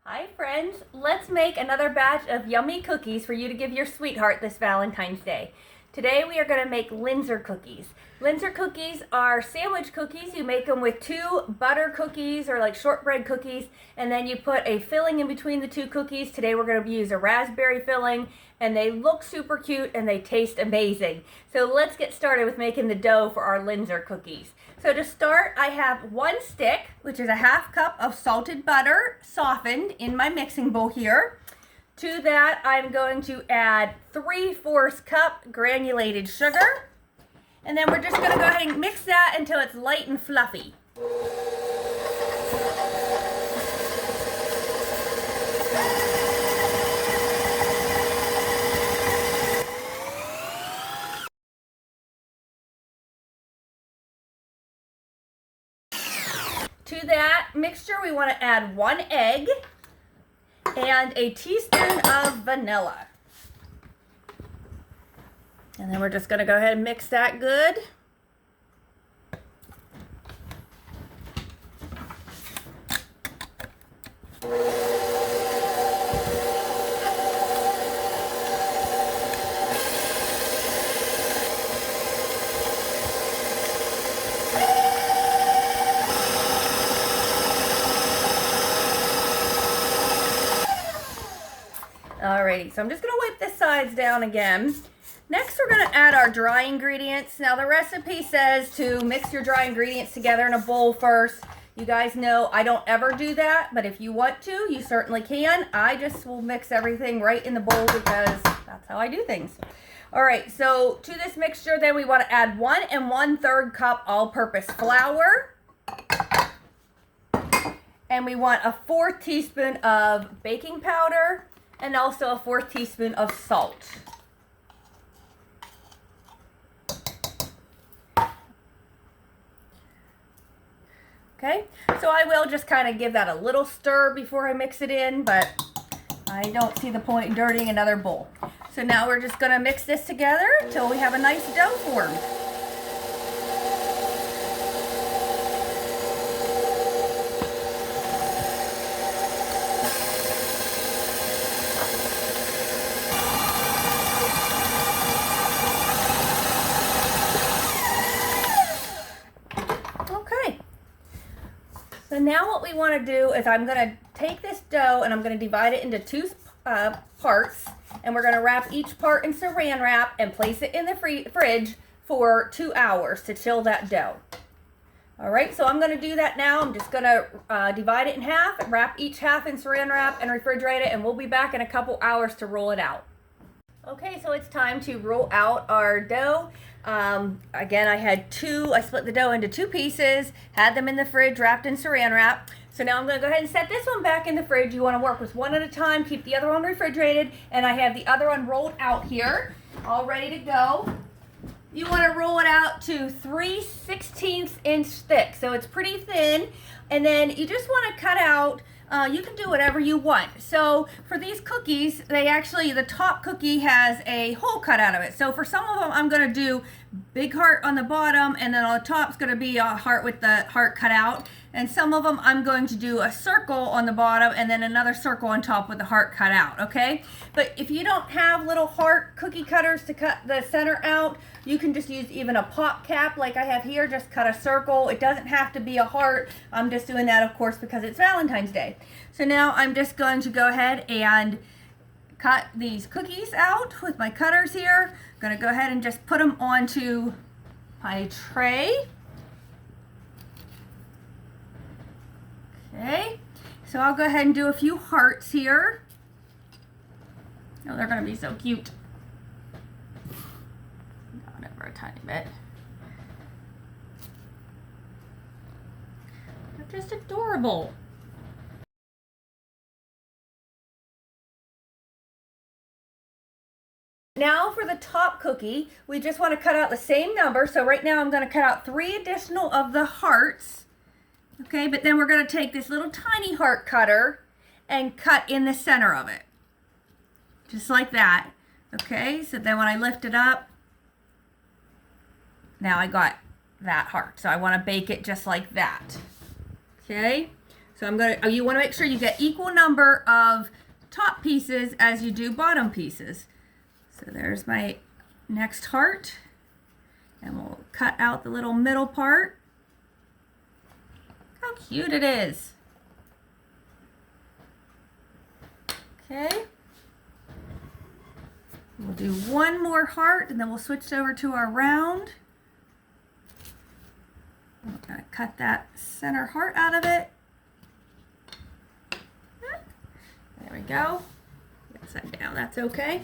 Hi friends, let's make another batch of yummy cookies for you to give your sweetheart this Valentine's Day. Today we are going to make Linzer cookies. Linzer cookies are sandwich cookies. You make them with two butter cookies or like shortbread cookies, and then you put a filling in between the two cookies. Today we're going to use a raspberry filling, and they look super cute and they taste amazing. So let's get started with making the dough for our Linzer cookies. So to start, I have one stick, which is a half cup of salted butter softened in my mixing bowl here. To that, I'm going to add 3/4 cup granulated sugar. And then we're just going to go ahead and mix that until it's light and fluffy. To that mixture, we want to add 1 egg and a teaspoon of vanilla. And then we're just going to go ahead and mix that good. Alrighty, so I'm just going to wipe the sides down again. Next, we're going to add our dry ingredients. Now, the recipe says to mix your dry ingredients together in a bowl first. You guys know I don't ever do that, but if you want to, you certainly can. I just will mix everything right in the bowl because that's how I do things. Alright, so to this mixture, then we want to add 1 1/3 cup all-purpose flour. And we want a 1/4 teaspoon of baking powder. And also a 1/4 teaspoon of salt. Okay, so I will just kind of give that a little stir before I mix it in, but I don't see the point in dirtying another bowl. So now we're just going to mix this together until we have a nice dough formed. So now what we want to do is I'm going to take this dough and I'm going to divide it into two parts, and we're going to wrap each part in saran wrap and place it in the fridge for 2 hours to chill that dough. Alright, so I'm going to do that now. I'm just going to divide it in half and wrap each half in saran wrap and refrigerate it, and we'll be back in a couple hours to roll it out. Okay, so it's time to roll out our dough. Again, I split the dough into 2 pieces, had them in the fridge wrapped in saran wrap. So now I'm going to go ahead and set this one back in the fridge. You want to work with one at a time, keep the other one refrigerated, and I have the other one rolled out here, all ready to go. You want to roll it out to 3/16 inch thick, so it's pretty thin, and then you just want to cut out. You can do whatever you want. So for these cookies, the top cookie has a hole cut out of it. So for some of them, I'm going to do big heart on the bottom, and then on the top's going to be a heart with the heart cut out. And some of them, I'm going to do a circle on the bottom and then another circle on top with the heart cut out, okay? But if you don't have little heart cookie cutters to cut the center out, you can just use even a pop cap like I have here. Just cut a circle. It doesn't have to be a heart. I'm just doing that, of course, because it's Valentine's Day. So now I'm just going to go ahead and cut these cookies out with my cutters here. I'm going to go ahead and just put them onto my tray. Okay, so I'll go ahead and do a few hearts here. Oh, they're going to be so cute. Down over a tiny bit. They're just adorable. Now for the top cookie, we just want to cut out the same number. So right now I'm going to cut out 3 additional of the hearts. Okay, but then we're going to take this little tiny heart cutter and cut in the center of it. Just like that. Okay, so then when I lift it up, now I got that heart. So I want to bake it just like that. Okay, So you want to make sure you get equal number of top pieces as you do bottom pieces. So there's my next heart. And we'll cut out the little middle part. How cute it is. Okay. We'll do one more heart and then we'll switch over to our round. We're going to cut that center heart out of it. There we go. Upside down, that's okay.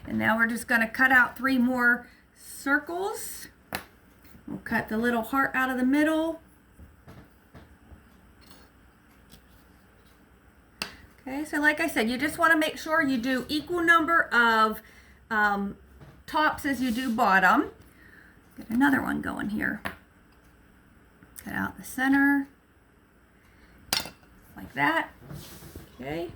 And now we're just going to cut out 3 more circles. We'll cut the little heart out of the middle. Okay, so like I said, you just want to make sure you do equal number of tops as you do bottom. Get another one going here. Cut out the center, like that. Okay.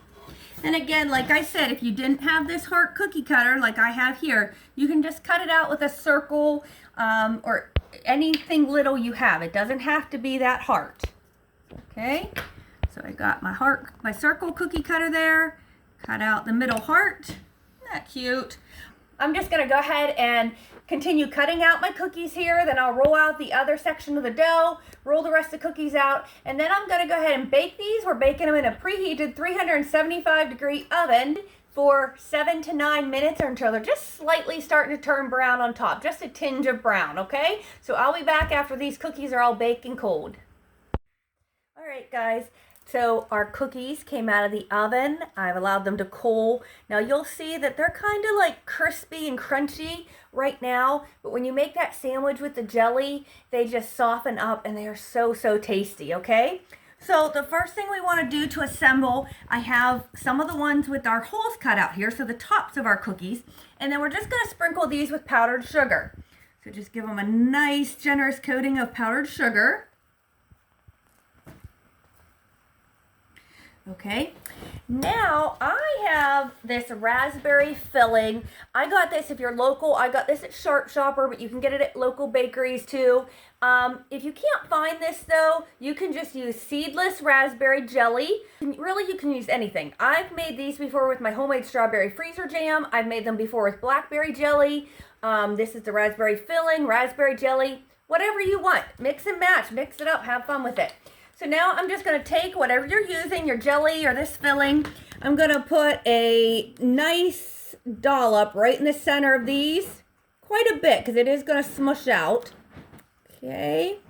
And again, like I said, if you didn't have this heart cookie cutter like I have here, you can just cut it out with a circle or anything little you have. It doesn't have to be that heart. Okay. So I got my circle cookie cutter there. Cut out the middle heart. Isn't that cute? I'm just going to go ahead and continue cutting out my cookies here. Then I'll roll out the other section of the dough, roll the rest of the cookies out, and then I'm going to go ahead and bake these. We're baking them in a preheated 375-degree oven for 7 to 9 minutes or until they're just slightly starting to turn brown on top, just a tinge of brown, okay? So I'll be back after these cookies are all baked and cold. All right, guys. So our cookies came out of the oven. I've allowed them to cool. Now you'll see that they're kind of like crispy and crunchy right now, but when you make that sandwich with the jelly, they just soften up and they are so, so tasty, okay? So the first thing we want to do to assemble, I have some of the ones with our holes cut out here, so the tops of our cookies, and then we're just going to sprinkle these with powdered sugar. So just give them a nice generous coating of powdered sugar. Okay, now I have this raspberry filling. I got this, if you're local, I got this at Sharp Shopper, but you can get it at local bakeries too. If you can't find this though, you can just use seedless raspberry jelly. Really, you can use anything. I've made these before with my homemade strawberry freezer jam. I've made them before with blackberry jelly. This is the raspberry filling, raspberry jelly, whatever you want. Mix and match, mix it up, have fun with it. So now I'm just going to take whatever you're using, your jelly or this filling. I'm going to put a nice dollop right in the center of these. Quite a bit because it is going to smush out. Okay.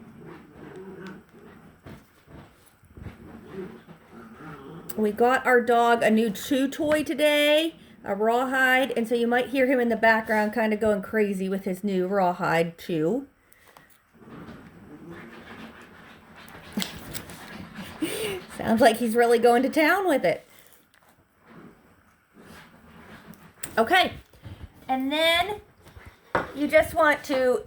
We got our dog a new chew toy today, a rawhide. And so you might hear him in the background kind of going crazy with his new rawhide chew. Sounds like he's really going to town with it. Okay, and then you just want to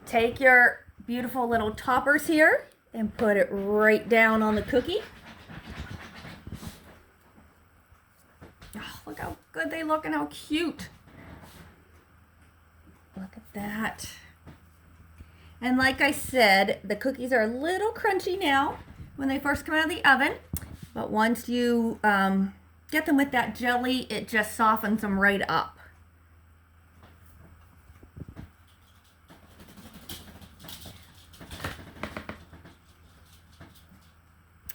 take your beautiful little toppers here and put it right down on the cookie. Oh, look how good they look and how cute. Look at that. And like I said, the cookies are a little crunchy now when they first come out of the oven, but once you get them with that jelly, it just softens them right up.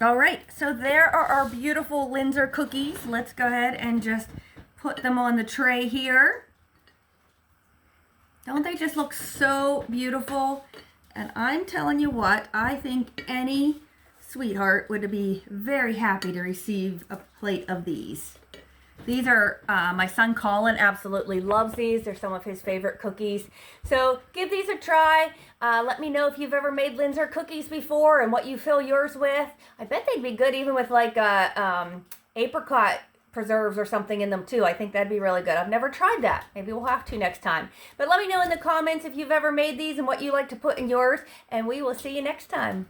All right, so there are our beautiful Linzer cookies. Let's go ahead and just put them on the tray here. Don't they just look so beautiful? And I'm telling you what, I think any sweetheart would be very happy to receive a plate of these. These are, my son Colin absolutely loves these. They're some of his favorite cookies. So give these a try. Let me know if you've ever made Linzer cookies before and what you fill yours with. I bet they'd be good even with like apricot preserves or something in them too. I think that'd be really good. I've never tried that. Maybe we'll have to next time. But let me know in the comments if you've ever made these and what you like to put in yours, and we will see you next time.